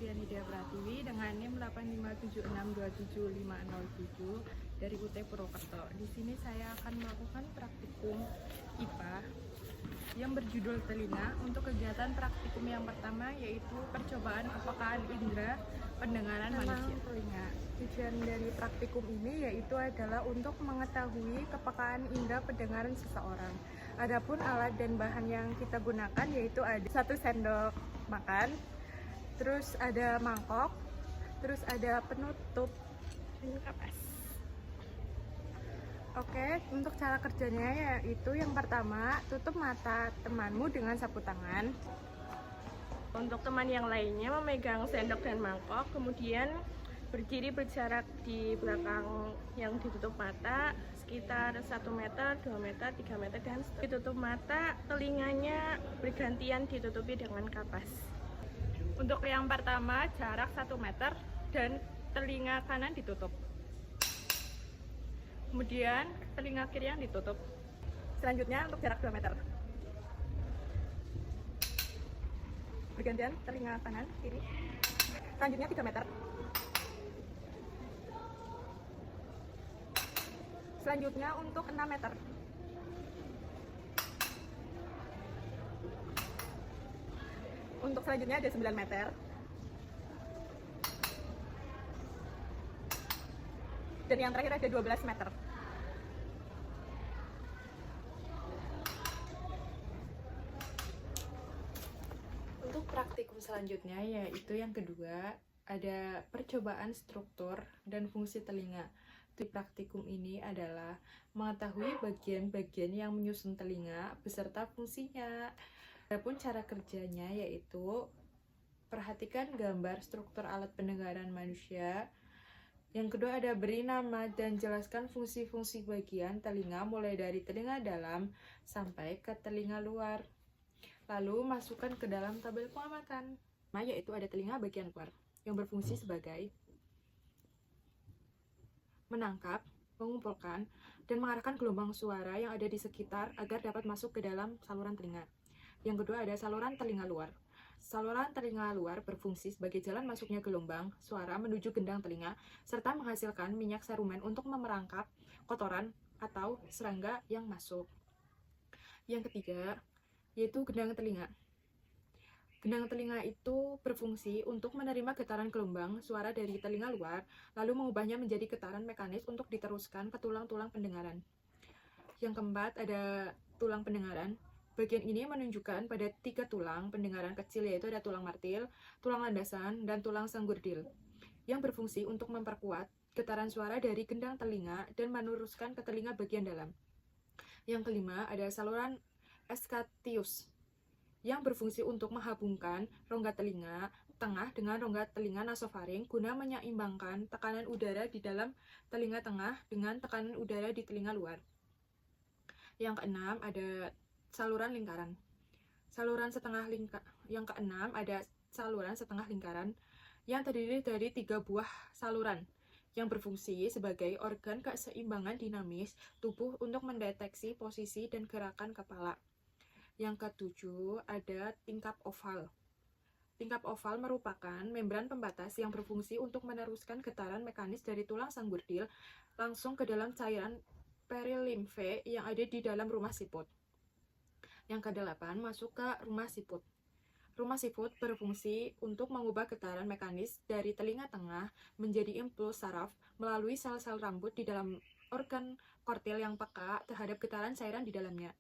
Fitrianidia Pratiwi dengan NIM 857627507 dari UT Purwokerto. Di sini saya akan melakukan praktikum IPA yang berjudul telinga. Untuk kegiatan praktikum yang pertama yaitu percobaan kepekaan indera pendengaran manusia. Telinga. Tujuan dari praktikum ini yaitu adalah untuk mengetahui kepekaan indera pendengaran seseorang. Adapun alat dan bahan yang kita gunakan yaitu ada 1 sendok makan, terus ada mangkok, terus ada penutup ini kapas. Oke, untuk cara kerjanya yaitu yang pertama, tutup mata temanmu dengan sapu tangan. Untuk teman yang lainnya memegang sendok dan mangkok, kemudian berdiri berjarak di belakang yang ditutup mata sekitar 1 meter, 2 meter, 3 meter, dan ditutup mata, telinganya bergantian ditutupi dengan kapas. Untuk yang pertama, jarak 1 meter dan telinga kanan ditutup. Kemudian telinga kiri yang ditutup. Selanjutnya untuk jarak 2 meter. Bergantian telinga kanan, kiri. Selanjutnya 3 meter. Selanjutnya untuk 6 meter. Untuk selanjutnya ada 9 meter. Dan yang terakhir ada 12 meter. Untuk praktikum selanjutnya yaitu yang kedua, ada percobaan struktur dan fungsi telinga. Di praktikum ini adalah mengetahui bagian-bagian yang menyusun telinga beserta fungsinya. Adapun cara kerjanya yaitu perhatikan gambar struktur alat pendengaran manusia. Yang kedua ada beri nama dan jelaskan fungsi-fungsi bagian telinga mulai dari telinga dalam sampai ke telinga luar. Lalu masukkan ke dalam tabel pengamatan. Yaitu ada telinga bagian luar yang berfungsi sebagai menangkap, mengumpulkan, dan mengarahkan gelombang suara yang ada di sekitar agar dapat masuk ke dalam saluran telinga. Yang kedua ada saluran telinga luar. Saluran telinga luar berfungsi sebagai jalan masuknya gelombang suara menuju gendang telinga, serta menghasilkan minyak serumen untuk memerangkap kotoran atau serangga yang masuk. Yang ketiga, yaitu gendang telinga. Gendang telinga itu berfungsi untuk menerima getaran gelombang suara dari telinga luar, lalu mengubahnya menjadi getaran mekanis untuk diteruskan ke tulang-tulang pendengaran. Yang keempat ada tulang pendengaran. Bagian ini menunjukkan pada 3 tulang pendengaran kecil, yaitu ada tulang martil, tulang landasan, dan tulang sanggurdil, yang berfungsi untuk memperkuat getaran suara dari gendang telinga dan meneruskan ke telinga bagian dalam. Yang kelima ada saluran Escatius, yang berfungsi untuk menghubungkan rongga telinga tengah dengan rongga telinga nasofaring guna menyeimbangkan tekanan udara di dalam telinga tengah dengan tekanan udara di telinga luar. Yang keenam ada saluran lingkaran. Yang keenam ada saluran setengah lingkaran yang terdiri dari 3 buah saluran yang berfungsi sebagai organ keseimbangan dinamis tubuh untuk mendeteksi posisi dan gerakan kepala. Yang ketujuh ada tingkap oval. Tingkap oval merupakan membran pembatas yang berfungsi untuk meneruskan getaran mekanis dari tulang sanggurdil langsung ke dalam cairan perilimfe yang ada di dalam rumah siput. Yang kedelapan masuk ke rumah siput. Rumah siput berfungsi untuk mengubah getaran mekanis dari telinga tengah menjadi impuls saraf melalui sel-sel rambut di dalam organ kortil yang peka terhadap getaran cairan di dalamnya.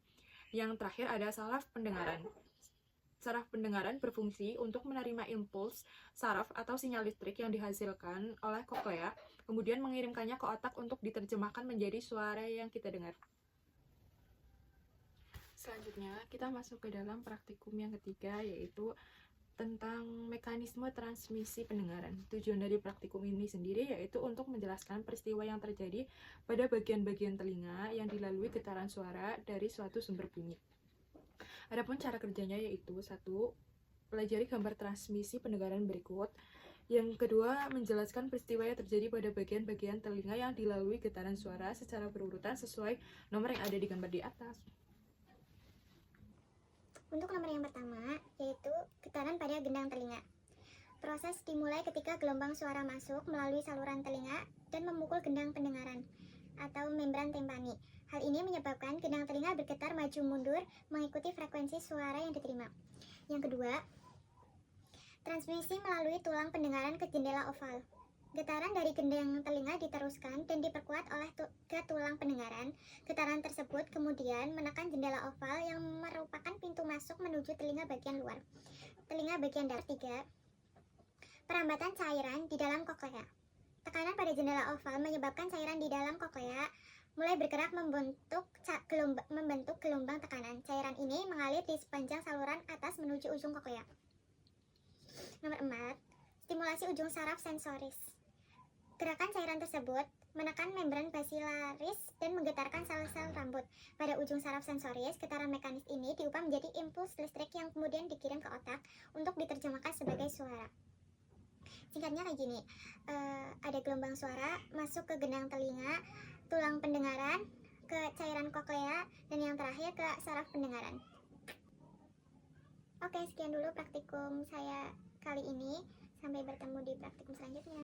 Yang terakhir ada saraf pendengaran. Saraf pendengaran berfungsi untuk menerima impuls saraf atau sinyal listrik yang dihasilkan oleh koklea, kemudian mengirimkannya ke otak untuk diterjemahkan menjadi suara yang kita dengar. Selanjutnya, kita masuk ke dalam praktikum yang ketiga, yaitu tentang mekanisme transmisi pendengaran. Tujuan dari praktikum ini sendiri yaitu untuk menjelaskan peristiwa yang terjadi pada bagian-bagian telinga yang dilalui getaran suara dari suatu sumber bunyi. Adapun cara kerjanya yaitu 1. Pelajari gambar transmisi pendengaran berikut. Yang kedua, menjelaskan peristiwa yang terjadi pada bagian-bagian telinga yang dilalui getaran suara secara berurutan sesuai nomor yang ada di gambar di atas. Untuk nomor yang pertama, yaitu getaran pada gendang telinga. Proses dimulai ketika gelombang suara masuk melalui saluran telinga dan memukul gendang pendengaran atau membran timpani. Hal ini menyebabkan gendang telinga bergetar maju mundur mengikuti frekuensi suara yang diterima. Yang kedua, transmisi melalui tulang pendengaran ke jendela oval. Getaran dari gendang telinga diteruskan dan diperkuat ke tulang pendengaran. Getaran tersebut kemudian menekan jendela oval yang merupakan pintu masuk menuju telinga bagian luar. Telinga bagian dalam. 3. Perambatan cairan di dalam koklea. Tekanan pada jendela oval menyebabkan cairan di dalam koklea mulai bergerak membentuk gelombang tekanan. Cairan ini mengalir di sepanjang saluran atas menuju ujung koklea. Nomor 4. Stimulasi ujung saraf sensoris. Gerakan cairan tersebut menekan membran basilaris dan menggetarkan sel-sel rambut. Pada ujung saraf sensoris, getaran mekanis ini diubah menjadi impuls listrik yang kemudian dikirim ke otak untuk diterjemahkan sebagai suara. Singkatnya kayak gini, ada gelombang suara masuk ke gendang telinga, tulang pendengaran, ke cairan koklea, dan yang terakhir ke saraf pendengaran. Oke, sekian dulu praktikum saya kali ini. Sampai bertemu di praktikum selanjutnya.